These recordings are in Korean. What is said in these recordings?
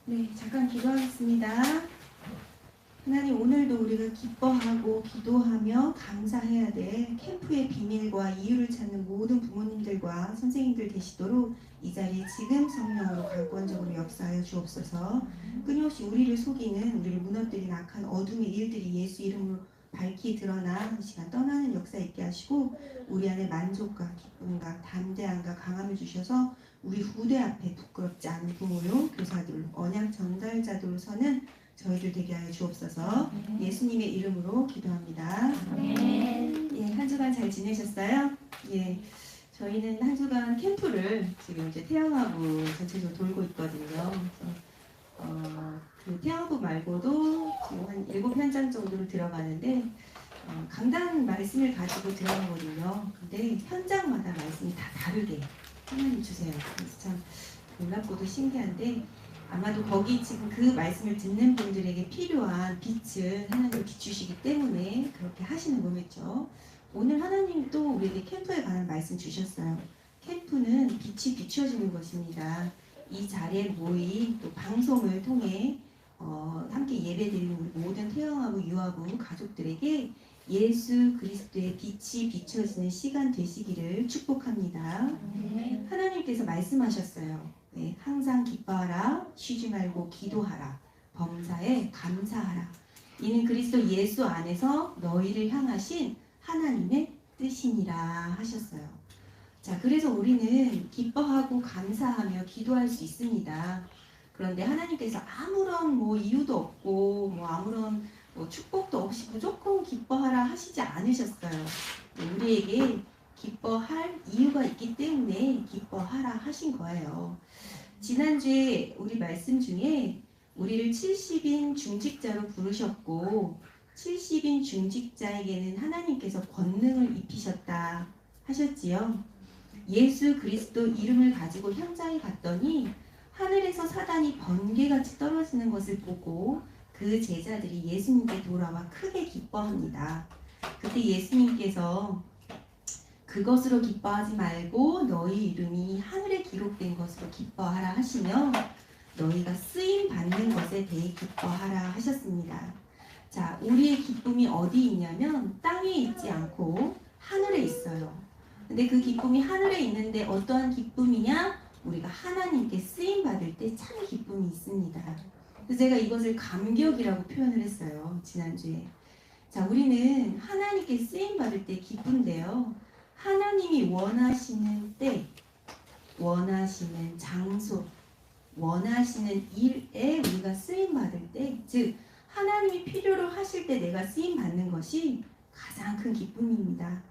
네, 잠깐 기도하겠습니다. 하나님, 오늘도 우리가 기뻐하고 기도하며 감사해야 될 캠프의 비밀과 이유를 찾는 모든 부모님들과 선생님들 되시도록 이 자리에 지금 성령으로 강권적으로 역사하여 주옵소서. 끊임없이 우리를 속이는, 우리를 무너뜨린 악한 어둠의 일들이 예수 이름으로 밝히 드러나 이 시간 떠나는 역사 있게 하시고, 우리 안에 만족과 기쁨과 담대함과 강함을 주셔서 우리 후대 앞에 부끄럽지 않은 부모요, 교사들, 언약 전달자들로서는 저희들 되게 하여 주옵소서. 예수님의 이름으로 기도합니다. 예, 한 주간 잘 지내셨어요? 예, 저희는 한 주간 캠프를 지금 이제 태영하고 전체적으로 돌고 있거든요. 그래서 그 태영하고 말고도 지금 한 7현장 정도를 들어가는데 강단 말씀을 가지고 들어가거든요. 근데 현장마다 말씀이 다 다르게 하나님 주세요. 그래서 참 놀랍고도 신기한데, 아마도 거기 지금 그 말씀을 듣는 분들에게 필요한 빛을 하나님 비추시기 때문에 그렇게 하시는 거겠죠. 오늘 하나님 또 우리에게 캠프에 관한 말씀 주셨어요. 캠프는 빛이 비추어지는 것입니다. 이 자리에 모인 또 방송을 통해 함께 예배드리는 우리 모든 태영하고 유아부 가족들에게 예수 그리스도의 빛이 비춰지는 시간 되시기를 축복합니다. 하나님께서 말씀하셨어요. 네, 항상 기뻐하라, 쉬지 말고 기도하라, 범사에 감사하라. 이는 그리스도 예수 안에서 너희를 향하신 하나님의 뜻이니라 하셨어요. 자, 그래서 우리는 기뻐하고 감사하며 기도할 수 있습니다. 그런데 하나님께서 아무런 이유도 없고 아무런 축복도 없이 무조건 기뻐하라 하시지 않으셨어요. 우리에게 기뻐할 이유가 있기 때문에 기뻐하라 하신 거예요. 지난주에 우리 말씀 중에 우리를 70인 중직자로 부르셨고 70인 중직자에게는 하나님께서 권능을 입히셨다 하셨지요. 예수 그리스도 이름을 가지고 현장에 갔더니 하늘에서 사단이 번개같이 떨어지는 것을 보고 그 제자들이 예수님께 돌아와 크게 기뻐합니다. 그때 예수님께서 그것으로 기뻐하지 말고 너희 이름이 하늘에 기록된 것으로 기뻐하라 하시며 너희가 쓰임 받는 것에 대해 기뻐하라 하셨습니다. 자, 우리의 기쁨이 어디 있냐면 땅에 있지 않고 하늘에 있어요. 근데 그 기쁨이 하늘에 있는데 어떠한 기쁨이냐? 우리가 하나님께 쓰임 받을 때 참 기쁨이 있습니다. 그래서 제가 이것을 감격이라고 표현을 했어요, 지난주에. 자, 우리는 하나님께 쓰임 받을 때 기쁜데요, 하나님이 원하시는 때, 원하시는 장소, 원하시는 일에 우리가 쓰임 받을 때, 즉 하나님이 필요로 하실 때 내가 쓰임 받는 것이 가장 큰 기쁨입니다.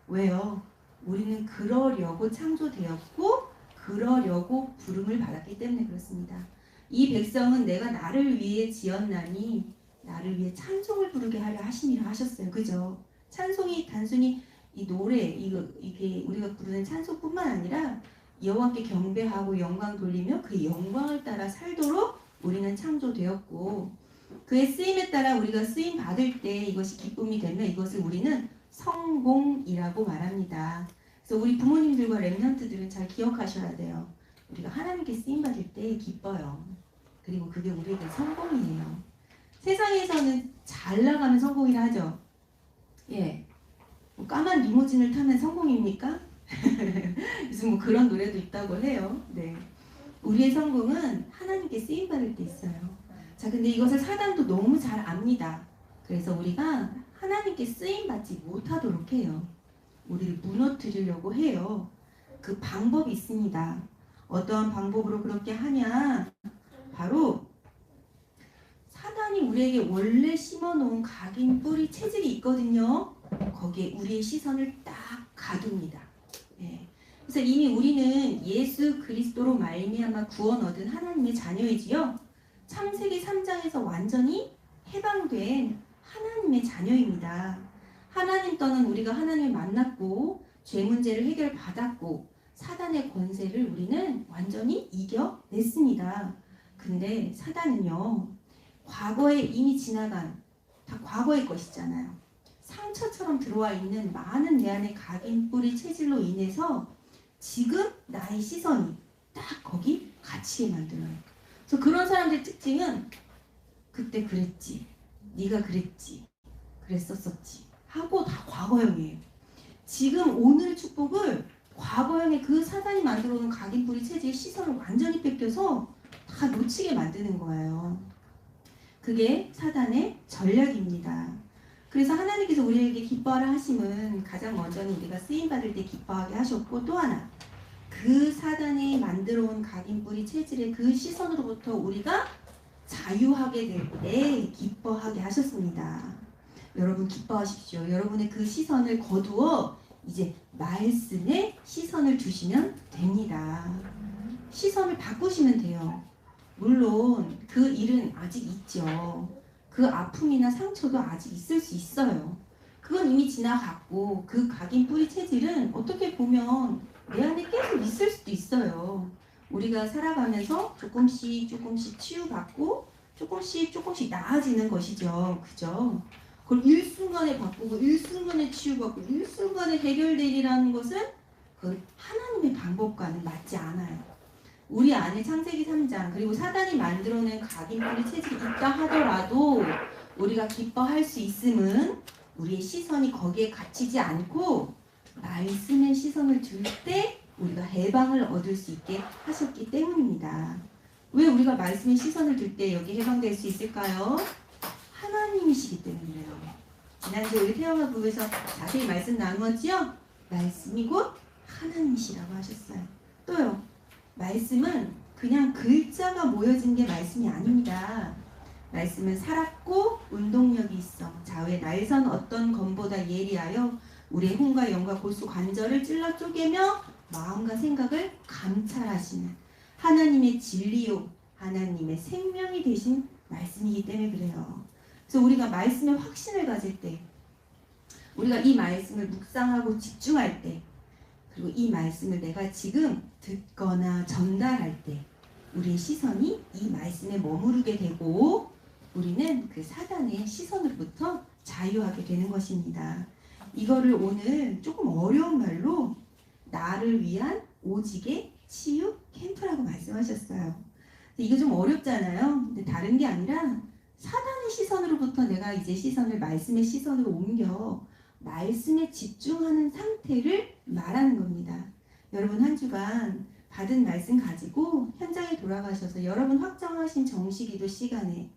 왜요? 우리는 그러려고 창조되었고 그러려고 부름을 받았기 때문에 그렇습니다. 이 백성은 내가 나를 위해 지었나니 나를 위해 찬송을 부르게 하려 하심이라 하셨어요. 그죠? 찬송이 단순히 이 노래, 이게 우리가 부르는 찬송뿐만 아니라 여호와께 경배하고 영광 돌리며 그 영광을 따라 살도록 우리는 창조되었고, 그의 쓰임에 따라 우리가 쓰임 받을 때 이것이 기쁨이 되면 이것을 우리는 성공이라고 말합니다. 그래서 우리 부모님들과 렘넌트들은 잘 기억하셔야 돼요. 우리가 하나님께 쓰임 받을 때 기뻐요. 그리고 그게 우리에게 성공이에요. 세상에서는 잘 나가면 성공이라 하죠. 예. 까만 리무진을 타면 성공입니까? 요즘 그런 노래도 있다고 해요. 네. 우리의 성공은 하나님께 쓰임 받을 때 있어요. 자, 근데 이것을 사단도 너무 잘 압니다. 그래서 우리가 하나님께 쓰임 받지 못하도록 해요. 우리를 무너뜨리려고 해요. 그 방법이 있습니다. 어떠한 방법으로 그렇게 하냐? 바로 사단이 우리에게 원래 심어놓은 각인 뿌리 체질이 있거든요. 거기에 우리의 시선을 딱 가둡니다. 네. 그래서 이미 우리는 예수 그리스도로 말미암아 구원 얻은 하나님의 자녀이지요. 창세기 3장에서 완전히 해방된 하나님의 자녀입니다. 하나님 떠난 우리가 하나님을 만났고 죄 문제를 해결받았고 사단의 권세를 우리는 완전히 이겨냈습니다. 근데 사단은요, 과거에 이미 지나간, 다 과거의 것이잖아요. 상처처럼 들어와 있는 많은 내 안의 각인 뿌리 체질로 인해서 지금 나의 시선이 딱 거기 갇히게 만들어요. 그래서 그래서 그런 사람들의 특징은 그때 그랬지, 네가 그랬지, 그랬었었지 하고 다 과거형이에요. 지금 오늘의 축복을 과거형의 그 사단이 만들어 놓은 각인뿌리 체제의 시선을 완전히 뺏겨서 다 놓치게 만드는 거예요. 그게 사단의 전략입니다. 그래서 하나님께서 우리에게 기뻐하라 하심은 가장 먼저는 우리가 쓰임받을 때 기뻐하게 하셨고, 또 하나 그 사단이 만들어 온 각인뿌리 체질의 그 시선으로부터 우리가 자유하게 될 때 기뻐하게 하셨습니다. 여러분 기뻐하십시오. 여러분의 그 시선을 거두어 이제 말씀에 시선을 두시면 됩니다. 시선을 바꾸시면 돼요. 물론 그 일은 아직 있죠. 그 아픔이나 상처도 아직 있을 수 있어요. 그건 이미 지나갔고, 그 각인 뿌리 체질은 어떻게 보면 내 안에 계속 있을 수도 있어요. 우리가 살아가면서 조금씩 치유받고 조금씩 나아지는 것이죠. 그죠? 그걸 일순간에 바꾸고 일순간에 치유받고 일순간에 해결되리라는 것은 그 하나님의 방법과는 맞지 않아요. 우리 안에 창세기 3장 그리고 사단이 만들어낸 각인뿌리 체질이 있다 하더라도 우리가 기뻐할 수 있음은 우리의 시선이 거기에 갇히지 않고 말씀의 시선을 둘 때 우리가 해방을 얻을 수 있게 하셨기 때문입니다. 왜 우리가 말씀의 시선을 둘 때 여기 해방될 수 있을까요? 하나님이시기 때문에 그래요. 지난주에 우리 태영아 부부에서 자세히 말씀 나누었지요? 말씀이 곧 하나님이시라고 하셨어요. 또요. 말씀은 그냥 글자가 모여진 게 말씀이 아닙니다. 말씀은 살았고 운동력이 있어 좌우의 날선 어떤 검보다 예리하여 우리의 혼과 영과 골수 관절을 찔러 쪼개며 마음과 생각을 감찰하시는 하나님의 진리요 하나님의 생명이 되신 말씀이기 때문에 그래요. 그래서 우리가 말씀에 확신을 가질 때, 우리가 이 말씀을 묵상하고 집중할 때, 그리고 이 말씀을 내가 지금 듣거나 전달할 때 우리의 시선이 이 말씀에 머무르게 되고 우리는 그 사단의 시선으로부터 자유하게 되는 것입니다. 이거를 오늘 조금 어려운 말로 나를 위한 오직의 치유 캠프라고 말씀하셨어요. 이게 좀 어렵잖아요. 근데 다른 게 아니라 사단의 시선으로부터 내가 이제 시선을 말씀의 시선으로 옮겨 말씀에 집중하는 상태를 말하는 겁니다. 여러분 한 주간 받은 말씀 가지고 현장에 돌아가셔서 여러분 확정하신 정시기도 시간에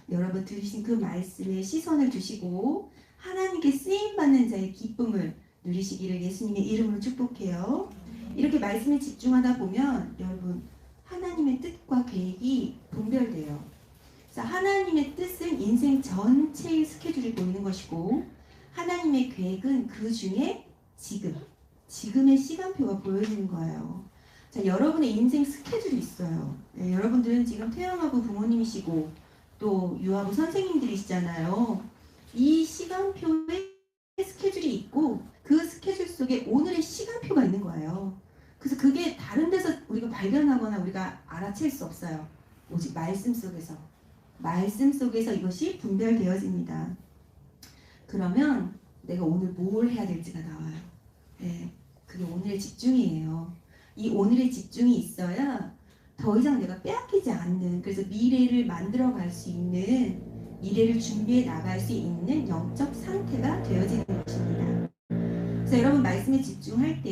여러분 들으신 그 말씀에 시선을 두시고 하나님께 쓰임받는 자의 기쁨을 누리시기를 예수님의 이름으로 축복해요. 이렇게 말씀에 집중하다 보면 여러분 하나님의 뜻과 계획이 분별돼요. 그래서 하나님의 뜻은 인생 전체의 스케줄이 보이는 것이고 하나님의 계획은 그 중에 지금의 시간표가 보여지는 거예요. 자, 여러분의 인생 스케줄이 있어요. 네, 여러분들은 지금 태영아부 부모님이시고 또 유아부 선생님들이시잖아요. 이 시간표에 스케줄이 있고 그 스케줄 속에 오늘의 시간표가 있는 거예요. 그래서 그게 다른 데서 우리가 발견하거나 우리가 알아챌 수 없어요. 오직 말씀 속에서 이것이 분별되어집니다. 그러면 내가 오늘 뭘 해야 될지가 나와요. 네, 그게 오늘의 집중이에요. 이 오늘의 집중이 있어야 더 이상 내가 빼앗기지 않는, 그래서 미래를 만들어갈 수 있는, 미래를 준비해 나갈 수 있는 영적 상태가 되어지는 것입니다. 그래서 여러분 말씀에 집중할 때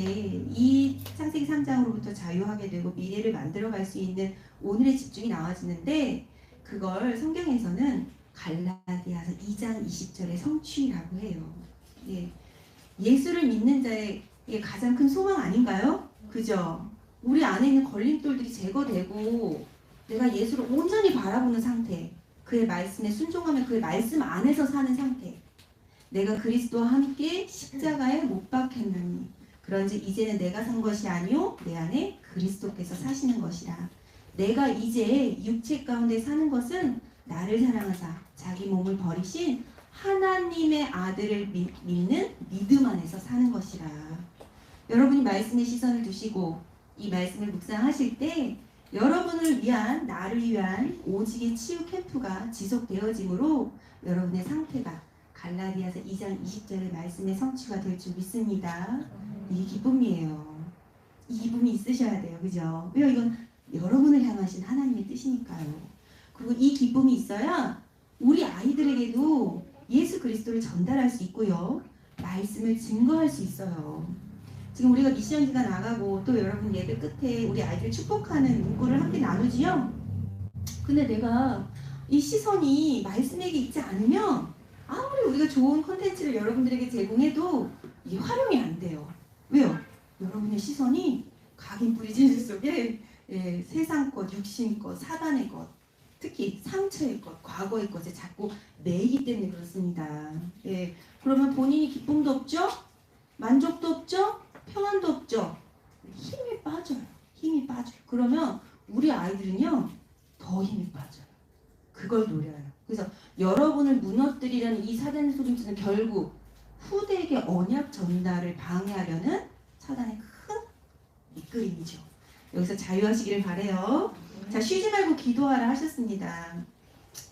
이 창세기 3장으로부터 자유하게 되고 미래를 만들어갈 수 있는 오늘의 집중이 나와지는데 그걸 성경에서는 갈라디아서 2장 20절의 성취라고 해요. 예. 예수를 믿는 자의 가장 큰 소망 아닌가요? 그죠? 우리 안에 있는 걸림돌들이 제거되고 내가 예수를 온전히 바라보는 상태, 그의 말씀에 순종하며 그의 말씀 안에서 사는 상태, 내가 그리스도와 함께 십자가에 못 박혔나니 그런즉 이제는 내가 산 것이 아니요 내 안에 그리스도께서 사시는 것이라. 내가 이제 육체 가운데 사는 것은 나를 사랑하사 자기 몸을 버리신 하나님의 아들을 믿는 믿음 안에서 사는 것이라. 여러분이 말씀에 시선을 두시고 이 말씀을 묵상하실 때 여러분을 위한, 나를 위한 오직의 치유 캠프가 지속되어지므로 여러분의 상태가 갈라디아서 2장 20절의 말씀의 성취가 될 줄 믿습니다. 이게 기쁨이에요. 이 기쁨이 있으셔야 돼요. 그죠? 왜요? 이건 여러분을 향하신 하나님의 뜻이니까요. 그리고 이 기쁨이 있어야 우리 아이들에게도 예수 그리스도를 전달할 수 있고요. 말씀을 증거할 수 있어요. 지금 우리가 미션지가 나가고 또 여러분 예배 끝에 우리 아이들 축복하는 문구를 함께 나누지요. 근데 내가 이 시선이 말씀에게 있지 않으면 아무리 우리가 좋은 콘텐츠를 여러분들에게 제공해도 이게 활용이 안 돼요. 왜요? 여러분의 시선이 각인 뿌리질 속에 세상 것, 육신 것, 사단의 것, 특히 상처의 것, 과거의 것에 자꾸 매이기 때문에 그렇습니다. 그러면 본인이 기쁨도 없죠? 만족도 없죠? 평안도 없죠? 힘이 빠져요. 힘이 빠져요. 그러면 우리 아이들은요, 더 힘이 빠져요. 그걸 노려요. 그래서 여러분을 무너뜨리려는 이 사단의 소리는 결국 후대에게 언약 전달을 방해하려는 사단의 큰 밑그림이죠. 여기서 자유하시기를 바래요. 자, 쉬지 말고 기도하라 하셨습니다.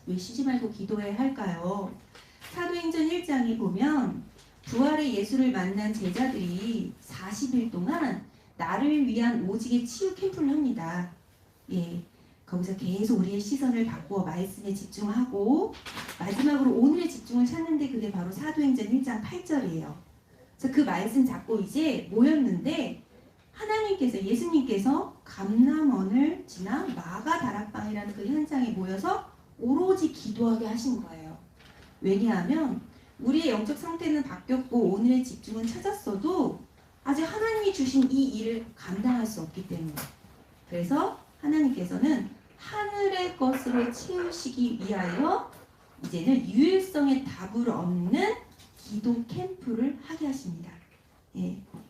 왜 쉬지 말고 기도해야 할까요? 사도행전 1장에 보면 부활의 예수를 만난 제자들이 40일 동안 나를 위한 오직의 치유 캠프를 합니다. 거기서 계속 우리의 시선을 바꾸어 말씀에 집중하고 마지막으로 오늘의 집중을 찾는데 그게 바로 사도행전 1장 8절이에요. 그래서 그 말씀 잡고 이제 모였는데 하나님께서 예수님께서 감람원을 지나 마가 다락방이라는 그 현장에 모여서 오로지 기도하게 하신 거예요. 왜냐하면 우리의 영적 상태는 바뀌었고 오늘의 집중은 찾았어도 아직 하나님이 주신 이 일을 감당할 수 없기 때문에 그래서 하나님께서는 하늘의 것으로 채우시기 위하여 이제는 유일성의 답을 얻는 기도 캠프를 하게 하십니다.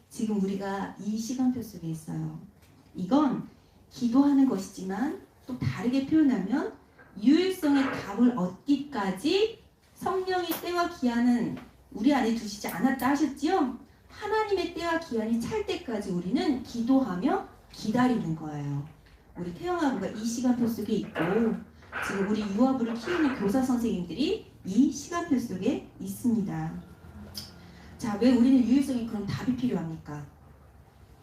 지금 우리가 이 시간표 속에 있어요. 이건 기도하는 것이지만 또 다르게 표현하면 유일성의 답을 얻기까지 성령의 때와 기한은 우리 안에 두시지 않았다 하셨지요? 하나님의 때와 기한이 찰 때까지 우리는 기도하며 기다리는 거예요. 우리 태영아부가 이 시간표 속에 있고 지금 우리 유아부를 키우는 교사 선생님들이 이 시간표 속에 있습니다. 자, 왜 우리는 유일성에 그런 답이 필요합니까?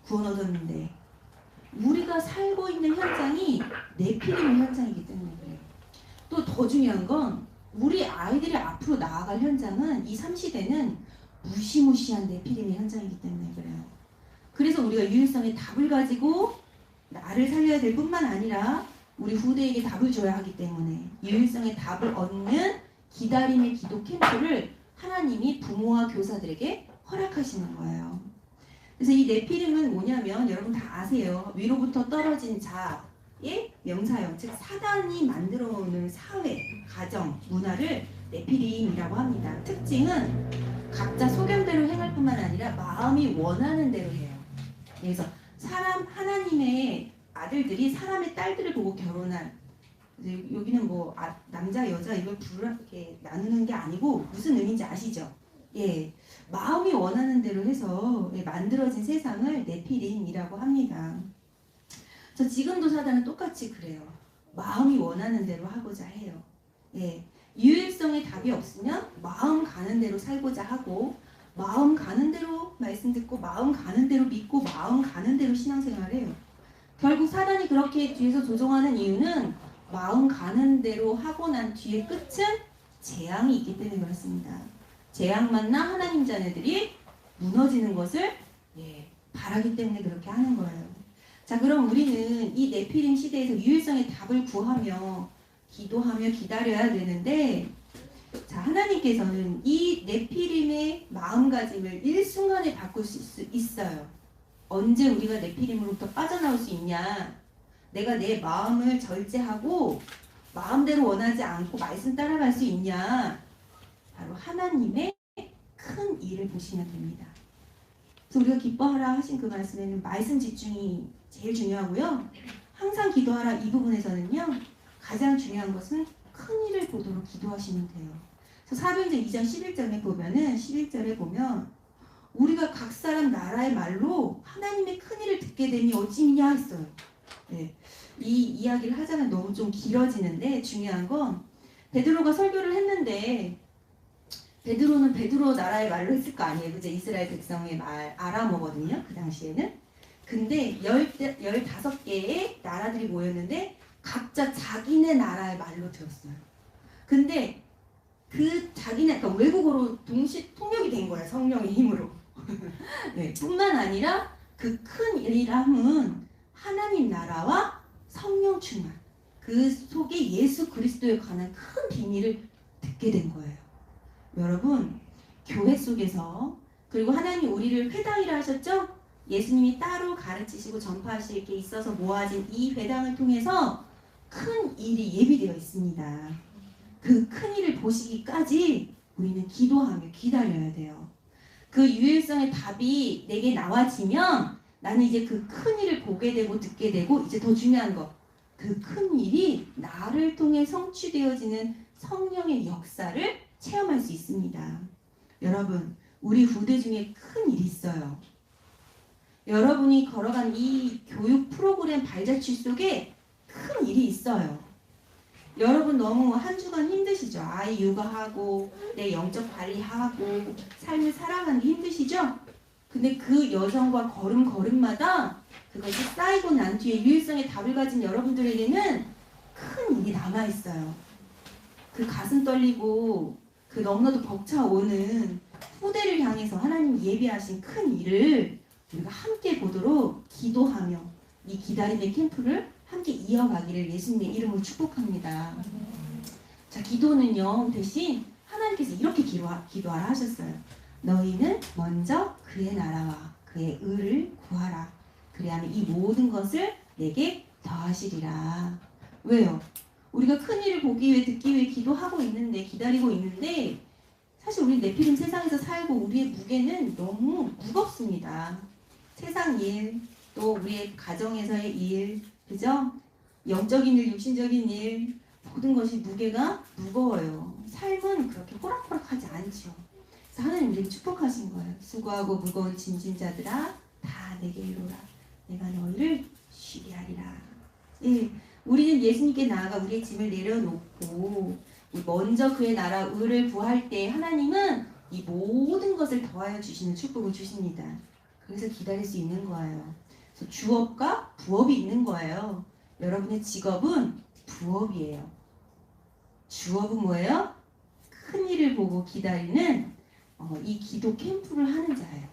구원 얻었는데 우리가 살고 있는 현장이 네피림의 현장이기 때문에 그래요. 또 더 중요한 건 우리 아이들이 앞으로 나아갈 현장은 이 3시대는 무시무시한 네피림의 현장이기 때문에 그래요. 그래서 우리가 유일성의 답을 가지고 나를 살려야 될 뿐만 아니라 우리 후대에게 답을 줘야 하기 때문에 유일성의 답을 얻는 기다림의 기도 캠프를 하나님이 부모와 교사들에게 허락하시는 거예요. 그래서 이 네피림은 뭐냐면 여러분 다 아세요. 위로부터 떨어진 자의 명사형, 즉 사단이 만들어 놓는 사회, 가정, 문화를 네피림이라고 합니다. 특징은 각자 소견대로 행할 뿐만 아니라 마음이 원하는 대로 해요. 그래서 하나님의 아들들이 사람의 딸들을 보고 결혼한 여기는 뭐 남자 여자 이걸 이렇게 나누는 게 아니고 무슨 의미인지 아시죠? 마음이 원하는 대로 해서 만들어진 세상을 네피림이라고 합니다. 저 지금도 사단은 똑같이 그래요. 마음이 원하는 대로 하고자 해요. 유일성의 답이 없으면 마음 가는 대로 살고자 하고 마음 가는 대로 말씀 듣고 마음 가는 대로 믿고 마음 가는 대로 신앙생활을 해요. 결국 사단이 그렇게 뒤에서 조종하는 이유는 마음 가는 대로 하고 난 뒤에 끝은 재앙이 있기 때문에 그렇습니다. 재앙 만나 하나님 자녀들이 무너지는 것을 바라기 때문에 그렇게 하는 거예요. 자, 그럼 우리는 이 네피림 시대에서 유일성의 답을 구하며 기도하며 기다려야 되는데 자, 하나님께서는 이 네피림의 마음가짐을 일순간에 바꿀 수 있어요. 언제 우리가 네피림으로부터 빠져나올 수 있냐? 내가 내 마음을 절제하고 마음대로 원하지 않고 말씀 따라갈 수 있냐? 바로 하나님의 큰 일을 보시면 됩니다. 그래서 우리가 기뻐하라 하신 그 말씀에는 말씀 집중이 제일 중요하고요. 항상 기도하라 이 부분에서는요. 가장 중요한 것은 큰 일을 보도록 기도하시면 돼요. 그래서 사도행전 2장 11절에 보면 우리가 각 사람 나라의 말로 하나님의 큰 일을 듣게 되니 어찌냐 했어요. 이 이야기를 하자면 너무 좀 길어지는데 중요한 건 베드로가 설교를 했는데 베드로는 베드로 나라의 말로 했을 거 아니에요. 그죠? 이스라엘 백성의 말 아람어거든요. 그 당시에는. 근데 15개의 나라들이 모였는데 각자 자기네 나라의 말로 들었어요. 근데 그 자기네, 그러니까 외국어로 동시 통역이 된 거예요. 성령의 힘으로. 네, 뿐만 아니라 그 큰 일이람은 하나님 나라와 성령 충만, 그 속에 예수 그리스도에 관한 큰 비밀을 듣게 된 거예요. 여러분, 교회 속에서, 그리고 하나님이 우리를 회당이라 하셨죠? 예수님이 따로 가르치시고 전파하실 게 있어서 모아진 이 회당을 통해서 큰 일이 예비되어 있습니다. 그 큰 일을 보시기까지 우리는 기도하며 기다려야 돼요. 그 유일성의 답이 내게 나와지면 나는 이제 그 큰 일을 보게 되고 듣게 되고, 이제 더 중요한 거, 그 큰 일이 나를 통해 성취되어지는 성령의 역사를 체험할 수 있습니다. 여러분, 우리 후대 중에 큰 일이 있어요. 여러분이 걸어간 이 교육 프로그램 발자취 속에 큰 일이 있어요. 여러분 너무 한 주간 힘드시죠? 아이 육아하고 내 영적 관리하고 삶을 살아가는 게 힘드시죠? 근데 그 여정과 걸음걸음마다 그것이 쌓이고 난 뒤에 유일성의 답을 가진 여러분들에게는 큰 일이 남아있어요. 그 가슴 떨리고 그 너무나도 벅차오는 후대를 향해서 하나님 예비하신 큰 일을 우리가 함께 보도록 기도하며 이 기다림의 캠프를 함께 이어가기를 예수님의 이름으로 축복합니다. 자, 기도는요, 대신 하나님께서 이렇게 기도하라 하셨어요. 너희는 먼저 그의 나라와 그의 의를 구하라. 그래야만 이 모든 것을 내게 더하시리라. 왜요? 우리가 큰 일을 보기 위해 듣기 위해 기도하고 있는데, 기다리고 있는데, 사실 우리 네피림 세상에서 살고 우리의 무게는 너무 무겁습니다. 세상 일, 또 우리의 가정에서의 일, 그죠? 영적인 일, 육신적인 일, 모든 것이 무게가 무거워요. 삶은 그렇게 호락호락하지 않죠. 그래서 하나님 우리에게 축복하신 거예요. 수고하고 무거운 짐진 자들아 다 내게 이르라. 내가 너희를 쉬게 하리라. 예, 우리는 예수님께 나아가 우리의 짐을 내려놓고 먼저 그의 나라 의를 구할 때 하나님은 이 모든 것을 더하여 주시는 축복을 주십니다. 그래서 기다릴 수 있는 거예요. 그래서 주업과 부업이 있는 거예요. 여러분의 직업은 부업이에요. 주업은 뭐예요? 큰 일을 보고 기다리는 이 기도 캠프를 하는 자예요.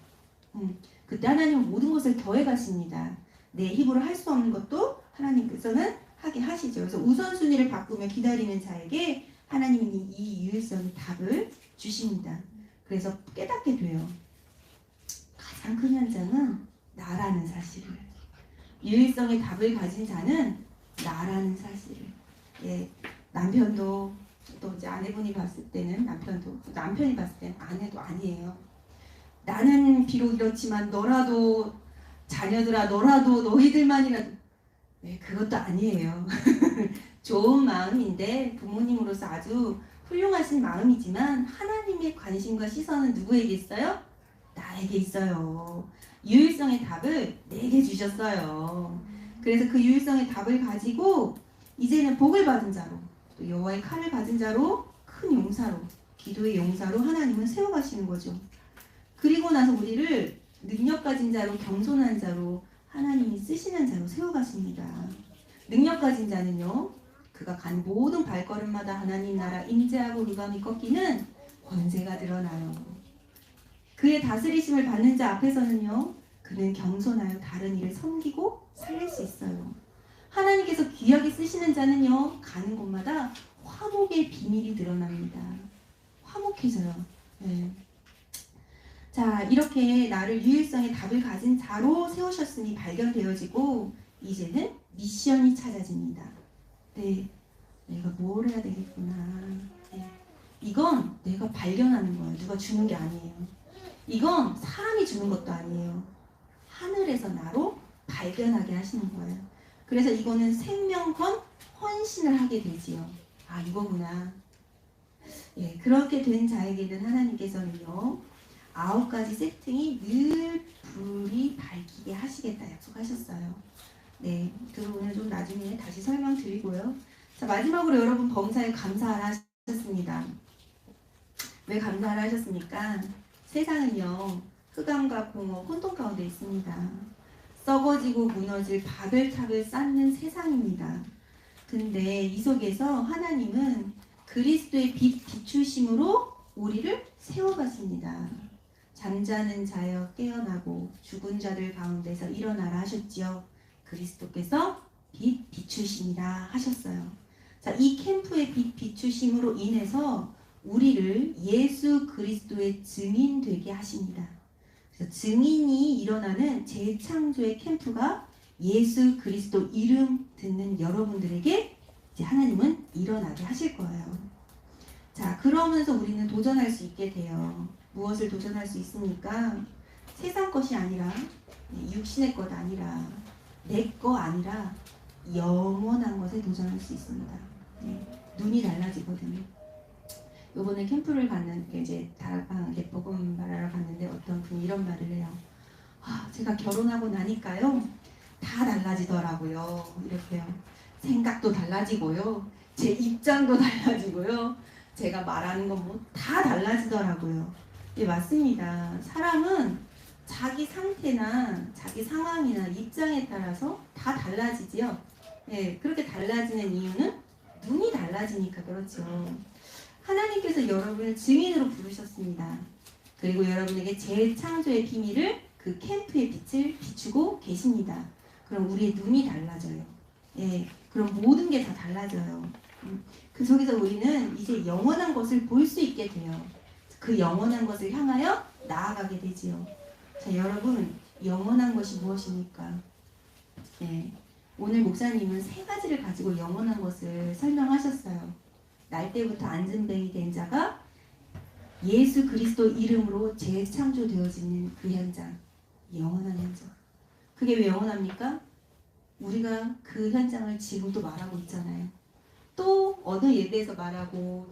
그때 하나님은 모든 것을 더해 가십니다. 내 힘으로 할 수 없는 것도 하나님께서는 하게 하시죠. 그래서 우선순위를 바꾸며 기다리는 자에게 하나님이 이 유일성의 답을 주십니다. 그래서 깨닫게 돼요. 가장 큰 현장은 나라는 사실을, 유일성의 답을 가진 자는 나라는 사실을. 예, 남편도 또 이제 아내분이 봤을 때는 남편이 봤을 때는 아내도 아니에요. 나는 비록 이렇지만 너라도, 자녀들아 너라도, 너희들만이라도. 네, 그것도 아니에요. 좋은 마음인데 부모님으로서 아주 훌륭하신 마음이지만 하나님의 관심과 시선은 누구에게 있어요? 나에게 있어요. 유일성의 답을 내게 주셨어요. 그래서 그 유일성의 답을 가지고 이제는 복을 받은 자로, 또 여호와의 칼을 가진 자로, 큰 용사로, 기도의 용사로 하나님은 세워가시는 거죠. 그리고 나서 우리를 능력 가진 자로, 겸손한 자로 하나님이 쓰시는 자로 세워가십니다. 능력 가진 자는요, 그가 간 모든 발걸음마다 하나님 나라 임재하고 유감이 꺾이는 권세가 드러나요. 그의 다스리심을 받는 자 앞에서는요, 그는 겸손하여 다른 이를 섬기고 살릴 수 있어요. 하나님께서 귀하게 쓰시는 자는요, 가는 곳마다 화목의 비밀이 드러납니다. 화목해져요. 네. 자, 이렇게 나를 유일성의 답을 가진 자로 세우셨으니 발견되어지고 이제는 미션이 찾아집니다. 네, 내가 뭘 해야 되겠구나. 네. 이건 내가 발견하는 거예요. 누가 주는 게 아니에요. 이건 사람이 주는 것도 아니에요. 하늘에서 나로 발견하게 하시는 거예요. 그래서 이거는 생명권 헌신을 하게 되지요. 아, 이거구나. 예, 그렇게 된 자에게는 하나님께서는요, 9가지 세팅이 늘 불이 밝히게 하시겠다 약속하셨어요. 네, 그 부분을 좀 나중에 다시 설명드리고요. 자, 마지막으로 여러분 범사에 감사하라 하셨습니다. 왜 감사하라 하셨습니까? 세상은요, 흑암과 공허, 혼돈 가운데 있습니다. 썩어지고 무너질 바벨탑을 쌓는 세상입니다. 근데 이 속에서 하나님은 그리스도의 빛 비추심으로 우리를 세워가십니다. 잠자는 자여 깨어나고 죽은 자들 가운데서 일어나라 하셨지요. 그리스도께서 빛 비추심이라 하셨어요. 자, 이 캠프의 빛 비추심으로 인해서 우리를 예수 그리스도의 증인 되게 하십니다. 그래서 증인이 일어나는 재창조의 캠프가 예수 그리스도 이름 듣는 여러분들에게 이제 하나님은 일어나게 하실 거예요. 자, 그러면서 우리는 도전할 수 있게 돼요. 무엇을 도전할 수 있습니까? 세상 것이 아니라, 육신의 것 아니라, 내 거 아니라 영원한 것에 도전할 수 있습니다. 눈이 달라지거든요. 요번에 캠프를 갔는데 이제 다락방 복음 말하러 갔는데 어떤 분이 이런 말을 해요. 제가 결혼하고 나니까요 다 달라지더라고요. 이렇게요. 생각도 달라지고요. 제 입장도 달라지고요. 제가 말하는 건 뭐 다 달라지더라고요. 예, 맞습니다. 사람은 자기 상태나 자기 상황이나 입장에 따라서 다 달라지지요. 예, 그렇게 달라지는 이유는 눈이 달라지니까 그렇죠. 하나님께서 여러분을 증인으로 부르셨습니다. 그리고 여러분에게 재창조의 비밀을 그 캠프의 빛을 비추고 계십니다. 그럼 우리의 눈이 달라져요. 예, 그럼 모든 게 다 달라져요. 그 속에서 우리는 이제 영원한 것을 볼 수 있게 돼요. 그 영원한 것을 향하여 나아가게 되지요. 자, 여러분, 영원한 것이 무엇입니까? 예, 오늘 목사님은 세 가지를 가지고 영원한 것을 설명하셨어요. 날 때부터 앉은뱅이 된 자가 예수 그리스도 이름으로 재창조되어지는 그 현장, 영원한 현장. 그게 왜 영원합니까? 우리가 그 현장을 지금도 말하고 있잖아요. 또 어느 예배에서 말하고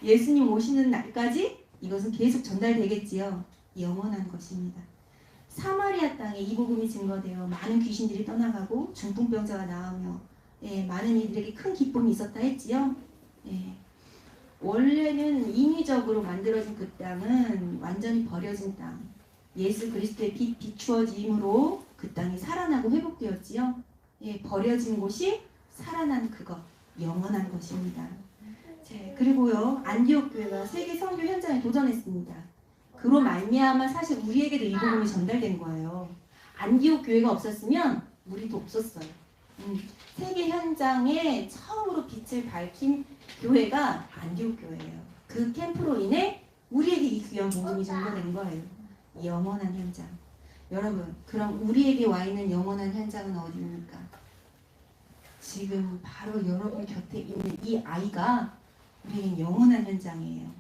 예수님 오시는 날까지 이것은 계속 전달되겠지요. 영원한 것입니다. 사마리아 땅에 이 복음이 증거되어 많은 귀신들이 떠나가고 중풍병자가 나으며 많은 이들에게 큰 기쁨이 있었다 했지요. 원래는 인위적으로 만들어진 그 땅은 완전히 버려진 땅, 예수 그리스도의 빛 비추어짐으로 그 땅이 살아나고 회복되었지요. 버려진 곳이 살아난 그것, 영원한 것입니다. 그리고요, 안디옥 교회가 세계 선교 현장에 도전했습니다. 그로 말미암아 사실 우리에게도 이 복음이 전달된 거예요. 안디옥 교회가 없었으면 우리도 없었어요. 세계 현장에 처음으로 빛을 밝힌 교회가 안디옥 교회예요. 그 캠프로 인해 우리에게 이 귀한 복음이 전달된 거예요. 영원한 현장. 여러분, 그럼 우리에게 와 있는 영원한 현장은 어디입니까? 지금 바로 여러분 곁에 있는 이 아이가 우리에겐 영원한 현장이에요.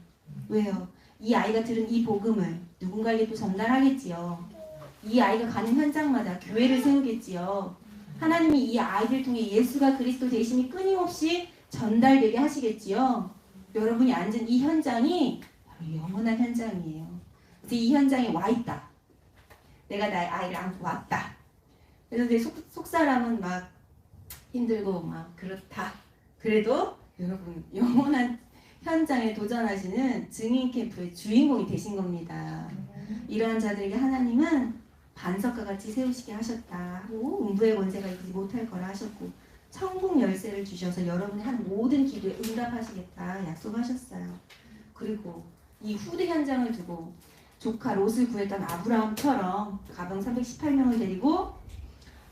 왜요? 이 아이가 들은 이 복음을 누군가에게 또 전달하겠지요. 이 아이가 가는 현장마다 교회를 세우겠지요. 하나님이 이 아이들 통해 예수가 그리스도 되심이 끊임없이 전달되게 하시겠지요. 여러분이 앉은 이 현장이 바로 영원한 현장이에요. 이제 이 현장에 와 있다. 내가 나의 아이를 안고 왔다. 그래서 내 속사람은 막 힘들고 막 그렇다. 그래도 여러분 영원한 현장에 도전하시는 증인 캠프의 주인공이 되신 겁니다. 이러한 자들에게 하나님은 반석과 같이 세우시게 하셨다 하고 음부의 권세가 이기지 못할 거라 하셨고 천국 열쇠를 주셔서 여러분이 한 모든 기도에 응답하시겠다 약속하셨어요. 그리고 이 후대 현장을 두고 조카 롯을 구했던 아브라함처럼 가병 318명을 데리고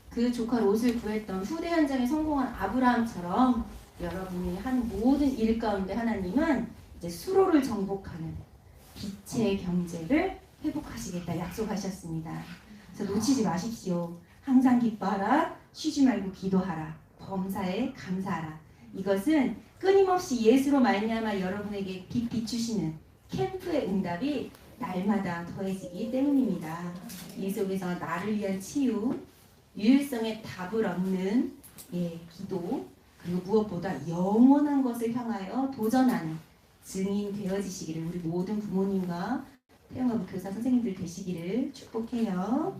그 조카 롯을 구했던 후대 현장에 성공한 아브라함처럼 여러분이 한 모든 일 가운데 하나님은 이제 수로를 정복하는 빛의 경제를 회복하시겠다 약속하셨습니다. 그래서 놓치지 마십시오. 항상 기뻐하라, 쉬지 말고 기도하라, 범사에 감사하라. 이것은 끊임없이 예수로 말미암아 여러분에게 빛 비추시는 캠프의 응답이 날마다 더해지기 때문입니다. 이 속에서 나를 위한 치유, 유일성의 답을 얻는 기도, 그리고 무엇보다 영원한 것을 향하여 도전하는 증인 되어지시기를 우리 모든 부모님과 태영아부 교사 선생님들 되시기를 축복해요.